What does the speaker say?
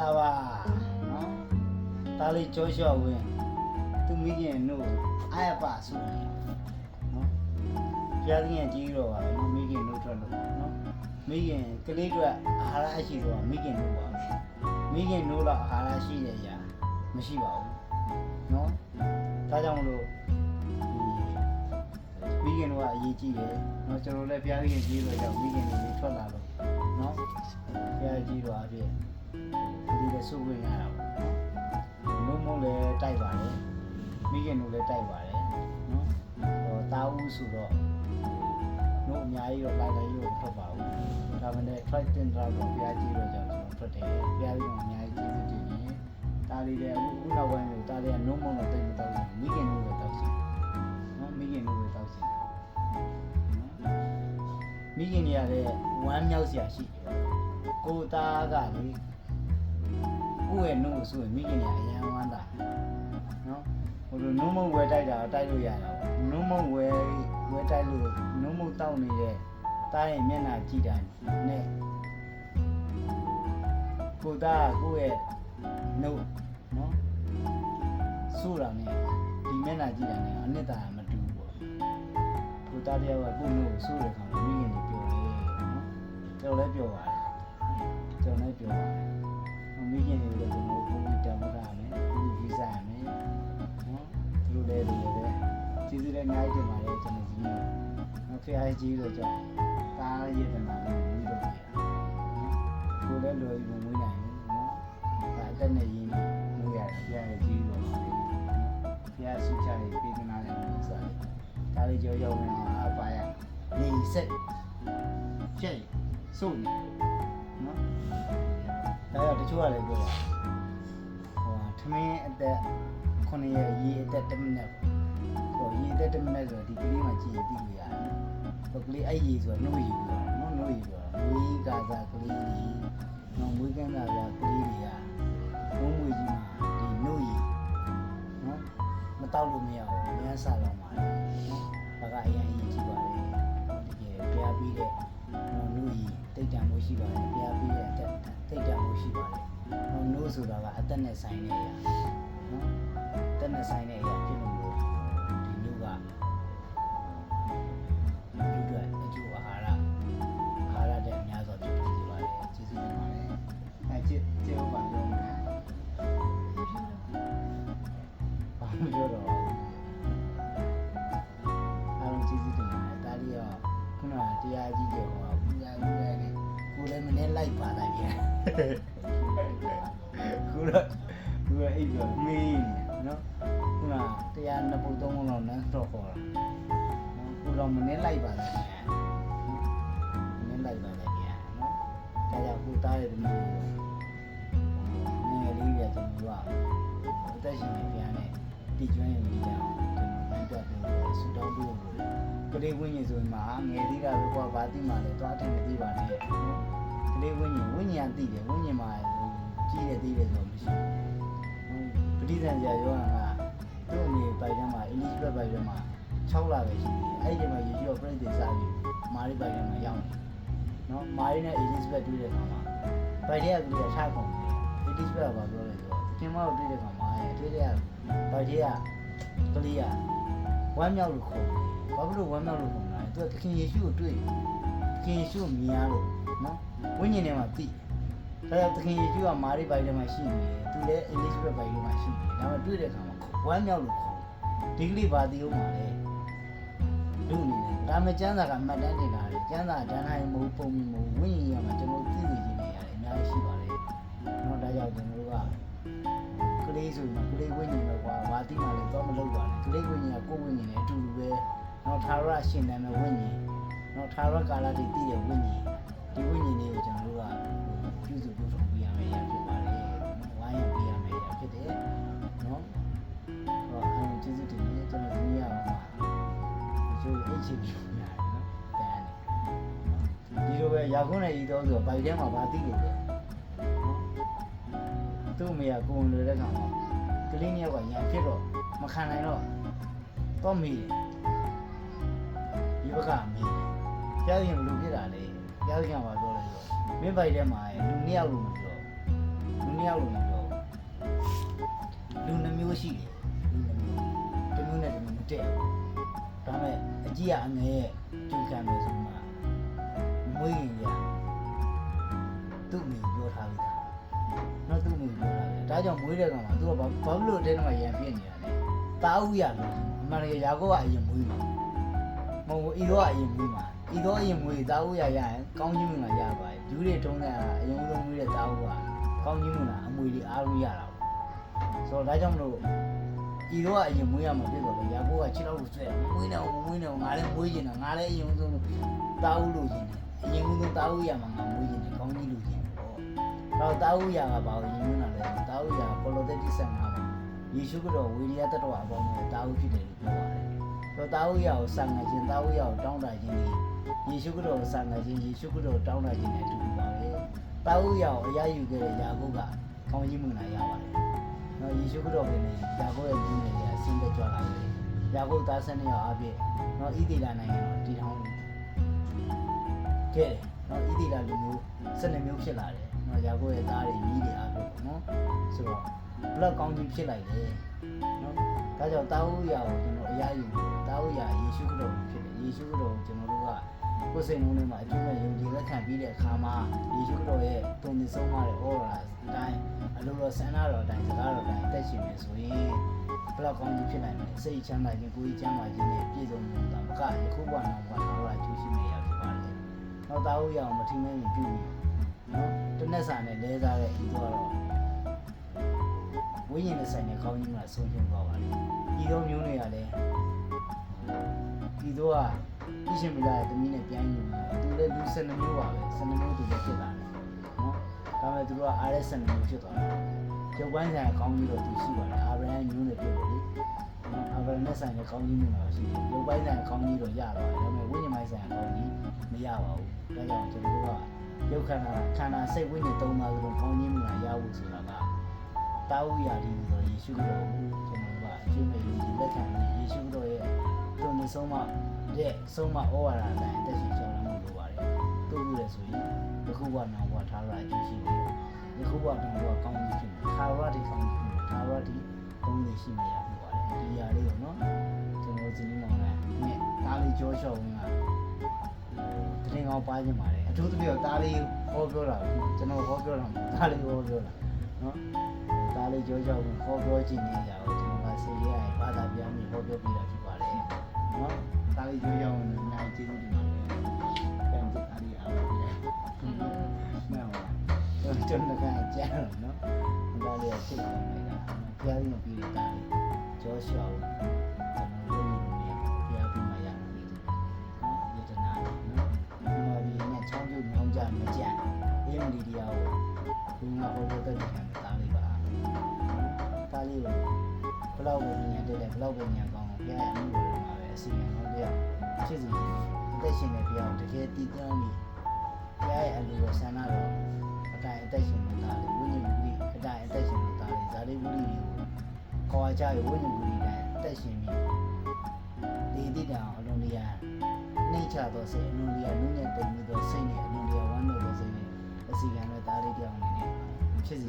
လာပါနော်ဒါလေးကြောလျှော့ဝင်သူမိခင်တို့အားရပါဆိုနော်ကြားသင်ကြီးတော့ပါနော်မိခင်တို့ထွက်လို့နော်မိခင်ကလေးတို့အာဟာရအရှိတော့မိခင်တို့ပါမိခင်တို့တော့အာဟာရရှိတဲ့အရာမရှိပါဘူးနော်ဒါကြောင့်မလို့မိခင်တို့ကအရေးကြီးတယ်နော်ကျွန်တော်လည်းဘုရားခင်ကြီးလို့ကြောင့်မိခင်တွေထွက်လာလို့နော်ဘုရားကြီးတော့အပြည့်ဒီလိုစုဝင်ရတာပေါ့နော်မုံလည်းတိုက်ပါတယ်မိခင်တို့လည်းတိုက်ပါတယ်နော်ဟောတာဦးဆိုတော့တို့အများကြီးတော့လိုက်လိုက်ရုပ်ထွက်ပါဘူးဒါမှလည်း try တင်တော့ဘုရားကြီးတော့ကြောင့်ကျွန်တော်ထွက်တယ်ဘုရားကြီးကအများကြီးကျေးဇူးတင်ရင်ဒါလေးလည်းအခုနောက်ပိုင်းမှာဒါလေးကနှုံးမုံတော့တိတ်မတော့ဘူးမိခင်တို့ပဲတောက်စီနော်မိခင်တို့ပဲတောက်စီမိခင်တွေကလည်းဝမ်းမြောက်စရာရှိတယ်ကိုသားကလေကိုယ့်ရဲ့နှုတ်ဆိုရင်မိခင်တွေအရန်ဝမ်းသာနော်ဟိုလိုနှုံးမုံဝဲတိုက်တာတိုက်လို့ရတာပေါ့နှုံးမုံဝဲတိုက်လို့နှုံးမုံတောက်နေတဲ့တားရဲ့မျက်နှာကြည့်တာနဲ့ကိုသားကကိုယ့်ရဲ့နှုတ်နော်ဆိုတာနဲ့ဒီမျက်နှာကြည့်တာနဲ့အနှစ်သာမတူဘူးပေါ့ကိုသားတယောက်ကကိုယ့်နှုတ်ကိုဆိုတဲ့ခါမှာမိခင်တွေပြောတယ်နော်ကျွန်တော်လည်းပြောပါတယ်ကျွန်တော်လည်းပြောပါတယ်မိခင်တွေလည်းကျွန်တော်ကိုယ်တမ်းထားမယ်ဒီဗီဇာရမယ်နော်သူတို့လည်းဒီလိုပဲကျေးဇူးလည်းအများကြီးတင်ပါတယ်ကျွန်တော်ဒီနေ့နော်ဖခင်ကြီးတို့ကြောင့်ကားရည်တနာကိုမွေးလို့ပြရကိုယ်လည်းလွယ်ပြီးမွေးနိုင်ဘူးနော်ဒါအသက်နဲ့ရင်းမွေးရတယ်ဖခင်ကြီးတို့ပါလေနော်ဖခင်ဆုချရေးပေးနာတယ်လို့ဆိုတယ်ဒါလေးကြောရောက်နေတော့အပါရနေဆက်ဖြည့်စုပ်နေနော်ဒါရတချို့ကလည်းပြောတာဟိုထမင်းအသက်9ရက်ရေအသက်10မိနစ်ဟိုရေအသက်10မိနစ်ဆိုတော့ဒီကလေးမှကြည့်ရင်သိလို့ရတယ်ဟိုကလေးအဲ့ရေဆိုတော့နှုတ်ရေပြောတာနော်နှုတ်ရေပြောတာမွေးကာစားကလေးကြီးနော်မွေးကန်းကာစားကလေးတွေကဘုံမွေးကြီးမှာဒီနှုတ်ရေနော်မတောက်လို့မရဘူးအများစားတော့မှာနော်ဒါကအရင်ကြီးကြည့်ပါလေတကယ်ပြားပြီးတဲ့နော်နှုတ်ရေတိတ်တံမှုရှိပါတယ်ပြားပြီးတဲ့အသက်တိတ်တံမှုရှိပါတယ်။နှုတ်ဆိုတာကအသက်နဲ့ဆိုင်တဲ့အရာနော်။အသက်နဲ့ဆိုင်တဲ့အရာဖြစ်လို့ဒီနှုတ်ကလူတွေအကျိုးအာဟာရတဲ့အများစွာဖြစ်နေပါတယ်။ကျေးဇူးတင်ပါတယ်။ကျေးဇူးပါပြောမယ်။ဘာလို့ပြောတော့အားလုံးကျေးဇူးတင်ပါတယ်။ဒါလေးကခုနကတရားကြီးတယ်ဟောဘူးရဘူးရတယ်။ကိုလည်းမနေ့လိုက်ပါလိုက်ပြန်။ခုတော့အိပ်ပြောမေးနေနော်ခုနတရားနှစ်ပုတ်သုံးပုတ်လောက်နန်းတော့ခေါ်တာခုတော့မင်းလိုက်ပါလားမင်းလိုက်ပါလားကြာနော်ဒါကြောင့်ကိုသားရဲ့တမီးငယ်လေးပြကျွန်တော်ကအသက်ရှင်နေပြန်နဲ့တည်ကျွမ်းရင်ဒီကြောင်ကျွန်တော်ဘန်းတော့ဆူတောင်းလို့ကလေးဝင်းကြီးဆိုရင်မှာငယ်သေးတာပဲကွာဘာတိမှလည်းသွားတယ်မသိပါနဲ့ကလေးဝင်းကြီးသိတယ်ဝင်းကြီးမှာကြီးတယ်သေးတယ်ဆိုမရှိဘူးပဋိသင်္ဇာယောဂကသူ့အမေပိုက်ထဲမှာ Elizabeth ပိုက်ထဲမှာ6လပဲရှိသေးတယ်အဲ့ဒီမှာယေရှုကပြိတ္တိစားပြီးမာရီပိုက်ထဲမှာရောက်နေနော်မာရီနဲ့ Elizabeth တွေ့တဲ့အခါမှာပိုက်ထဲကကလေးကထားကုန်တယ် Elizabeth ကပြောတယ်ဆိုတော့ခင်မတို့တွေ့တဲ့အခါမှာတွေ့တဲ့ပိုက်ထဲကကလေးကဝမ်းမြောက်လို့ခေါ်တယ်ဘာဖြစ်လို့ဝမ်းမြောက်လို့ခေါ်လဲသူကခင်ယေရှုကိုတွေ့ခင်ယေရှုကိုမြင်ရလို့နော်ဝိညာဉ်ထဲမှာသိဒါကြောင့်သခင်ယေရှုကမာရိပိုင်ထဲမှာရှိနေတယ်သူလည်း Elizabeth ပိုင်ထဲမှာရှိနေတယ်ဒါပေမဲ့တွေ့တဲ့အခါမှာဝမ်းမြောက်လို့ခေါ်ဒီကလေးဘာသိအောင်ပါလဲလူအနေနဲ့ဒါမှကျမ်းစာကမှတ်တမ်းတင်တာလေကျမ်းစာတန်းတိုင်းမဟုတ်ပုံမဟုတ်ဝိညာဉ်ရမှာကျွန်တော်သိသိချင်းနေရတယ်အများကြီးရှိပါတယ်နော်ဒါကြောင့်ကျွန်တော်တို့ကကလေးဆိုမှကလေးဝိညာဉ်ပဲကွာဘာသိမှလည်းတော့မလုပ်ပါနဲ့ကလေးဝိညာဉ်ကကိုယ်ဝိညာဉ်နဲ့အတူတူပဲနော်သာရရှင်နာမည်ဝိညာဉ်နော်သာရကာလတည်တည်တဲ့ဝိညာဉ်ဒီဝိညာဉ်လေးကိုကျွန်တော်တို့ကပြုစုပြုဆောင်ပြရမယ်ရဖြစ်ပါတယ်နော်ဝိုင်းရပြရမယ်ရဖြစ်တယ်နော်ဟောအဲကျေးဇူးတင်နေကျွန်တော်ဒီနေ့ရအောင်ပါဒီလိုအိတ်ချပြရတယ်နော်ဒီလိုပဲရာခုနဲ့ဤတော်ဆိုပိုက်ထဲမှာဗာသိလို့ပဲနော်သူ့အမေကကိုယ်လွယ်တဲ့ခါမှာကလေးနှစ်ယောက်ကရံဖြစ်တော့မခံနိုင်တော့မေးတယ်ဒီဘက်ကမေးကြားရင်ဘယ်လိုဖြစ်တာလဲကြားရင်ပါပြောလဲဆိုမင်းပိုက်ထဲမှာလူနှစ်ယောက်လို့မပြောလူ နှစ်ယောက်လို့မပြောလူနှမျိုးရှိတယ်လူနှမျိုးတစ်မျိုးနဲ့တစ်မျိုးမတည့်ဘူးဒါပေမဲ့အကြီးကအငယ်ရဲ့ကြိုးခံမယ်ဆိုမှမွေးရင်ရသူ့မိပြောထားပြီနော်သူ့မိပြောထားတယ်ဒါကြောင့်မွေးတဲ့ကောင်ကသူကဘာလို့တဲတော့မှရံပြစ်နေတာလဲတာဥရလို့အမှန်တကယ်ရာကိုကအရင်မွေးမှာမဟုတ်ဘူးဤတော့အရင်မွေးမှာဤတော့အရင်မွေးတာဥရရရင်ကောင်းကြီးမင်္ဂလာရပါတယ်ဒူးတွေထုံးတဲ့အရင်ဦးဆုံးမွေးတဲ့တာဥကကောင်းကြီးမင်္ဂလာအမွေတွေအားလုံးရတာပေါ့ဆိုတော့ဒါကြောင့်မလို့ဤတော့အရင်မွေးရမှာဖြစ်တော့လေရာကိုက6လောက်လို့ဆွဲတယ်မွေးနေအောင်ငါလည်းမွေးနေတာငါလည်းအရင်ဦးဆုံးတာဥလို့ရှင်တယ်အရင်ဦးဆုံးတာဥရမှာငါမွေးနေတယ်ကောင်းကြီးလို့ရှင်တော့တာဥရကဘာလို့ရင်းနေတာလဲတာဥရကိုလိုသက်တိ15ပါယေရှုခရစ်တော်ဝေရိယတ္တတော်အပေါင်းနဲ့တာဥဖြစ်တယ်လို့ပြောပါတယ်တော့တာဥရကိုစံငယ်ခြင်းတာဥရကိုတောင်းတခြင်းဒီယေရှုခရစ်တော်ကိုစံငယ်ခြင်းယေရှုခရစ်တော်တောင်းတခြင်းနဲ့အတူတူပါပဲတာဥရကိုအရယူခဲ့တဲ့ယာကုပ်ကကောင်းကြီးမင်္ဂလာရပါတယ်နော်ယေရှုခရစ်တော်ကနေယာကုပ်ရဲ့ညီငယ်တွေအဆင်းသက်ကြွလာတယ်ယာကုပ်သား12ယောက်အပြည့်နော်ဣသေလနိုင်ငံတော်တည်ထောင်ခဲ့တယ်နော်ဣသေလလူမျိုး12မျိုးဖြစ်လာတယ်နော်ယာကုပ်ရဲ့သားတွေညီးတွေအားလို့နော်ဆိုတော့ဘလောက်ကောင်းကြီးဖြစ်လိုက်တယ်နော်ဒါကြောင့်တာဝုရာကိုကျွန်တော်အရာယူတာဝုရာယေရှုခရစ်တော်ဖြစ်တယ်ယေရှုခရစ်တော်ကိုကျွန်တော်တို့ကကိုယ်စိတ်နှလုံးထဲမှာအကျဉ်းမဲ့ယုံကြည်လက်ခံပြီးတဲ့အခါမှာယေရှုခရစ်တော်ရဲ့တုံ့ပြန်ဆုံးမတဲ့ဩဝါဒအတိုင်းအလိုတော်ဆန္ဒတော်အတိုင်းစကားတော်အတိုင်းအသက်ရှင်နေဆိုရင်ဘလောက်ကောင်းကြီးဖြစ်နိုင်လဲစိတ်ချမ်းသာခြင်းကိုယ်ကြီးချမ်းသာခြင်းနဲ့ပြည့်စုံနေတာမကယခုဘဝနောက်ဘဝနောက်ဘဝကျိုးရှိနေရဖြစ်ပါတယ်နောက်တာဝုရာကိုမထင်မဲ့ပြုပြီးနော်တနက်စာနဲ့လဲစားတဲ့ဤတော့ဝိညာဉ်နဲ့ဆိုင်တဲ့ကောင်းကြီးမှဆုံးဖြတ်သွားပါတယ်ဤတော့မျိုးတွေကလည်းဤတော့ကပြရှင်မလာတဲ့တမီးနဲ့ပြိုင်းနေတယ်သူလည်းလူ12မျိုးပါပဲ12မျိုးသူလည်းဖြစ်လာတယ်နော်ဒါပေမဲ့သူတို့ကအားရ12မျိုးဖြစ်သွားတယ်ရုပ်ပိုင်းဆိုင်ကောင်းကြီးတော့သူရှိပါတယ်အာဗြဟံမျိုးနဲ့ဖြစ်တယ်လေနော်အာဗြဟံနဲ့ဆိုင်တဲ့ကောင်းကြီးမျိုးတော့ရှိတယ်ရုပ်ပိုင်းဆိုင်ကောင်းကြီးတော့ရပါတယ်ဒါပေမဲ့ဝိညာဉ်ပိုင်းဆိုင်ကောင်းကြီးမရပါဘူးဒါကြောင့်ကျွန်တော်တို့ကရုပ်ခန္ဓာစိတ်ဝိညာဉ်သုံးပါးလုံးကောင်းကြီးမျိုးရဖို့ဆိုတာကတာဝုရာဒီဆိုယေရှုခရစ်တော်ကိုကျွန်တော်ကအကျိုးမဲ့ယုံကြည်လက်ခံပြီးယေရှုခရစ်တော်ရဲ့တုံ့ပြန်ဆုံးမတဲ့ဆုံးမဩဝါဒအတိုင်းအသက်ရှင်ကြောင်းလမ်းလို့လိုပါတယ်။တို့လို့လဲဆိုရင်ယခုဘဝနောက်ဘဝထားရအကျိုးရှိတယ်။ယခုဘဝနောက်ဘဝကောင်းကြီးဖြစ်တယ်။ထာဝရတည်ကောင်းကြီးဖြစ်တယ်။ထာဝရတည်ကောင်းကြီးရှိနေရမှာပါတယ်။ဒီຢာလေးကိုနော်ကျွန်တော်ဇင်းမောင်နဲ့တားလေးကြောလျှော့ဝင်ကတရင်ကောင်းပါခြင်းပါတယ်။အထူးသဖြင့်တားလေးဟောပြောတာကျွန်တော်ဟောပြောတာတားလေးဟောပြောတာနော်ဒါလေးကြောကြောဝင်ဟောပြောခြင်းနေကြတော့ကျွန်တော်ကဆေးရရင်ဘာသာပြန်ပြီးဟောပြောပြတာဖြစ်ပါတယ်နော်ဒါလေးကြောကြောဝင်နိုင်ကျေးဇူးတင်ပါတယ်ပြန်ကြည့်အားရအောင်ပြည့်နော်ကျွန်တော်ကကြားတော့နော်ဒါလေးကစိတ်ကောင်းနေတာကြားပြီးမပြီးတဲ့ဒါလေးကြောရှောင်းကျွန်တော်တို့ရင်းနေပြပြီးမှရမယ်နော်ယတနာနော်ဒီမှာဒီနဲ့ချောင်းကျုပ်ညောင်းကြမကြအေးမဒီတရားကိုဒီမှာဟောပြောတဲ့ခံတာလေးပါဒါလေးကိုဘလောက်ပဲဉာဏ်တက်တယ်ဘလောက်ပဲဉာဏ်ကောင်းအောင်ပြရအမှုတွေမှာပဲအစီအမံတော့တရားဖြစ်စီအသက်ရှင်နေပြအောင်တကယ်တည်တောင်းပြီးပြရအလိုဆန္ဒတော့အတိုင်းအသက်ရှင်နေတာလေဝိညာဉ်ကူကြီးအတိုင်းအသက်ရှင်နေတာလေဇာတိဝိညာဉ်ကိုခေါ်ကြရဝိညာဉ်ကူကြီးတိုင်းအသက်ရှင်ပြီးဒီတိတောင်အလုံးတရားနှိမ့်ချတော့စိတ်အလုံးတရားနုညံ့တိမ်ပြီးတော့စိတ်နဲ့အလုံးတရားဝမ်းမြောက်တဲ့စိတ်နဲ့အစီကံနဲ့ဒါလေးတရားအနေနဲ့ဖြစ်စီ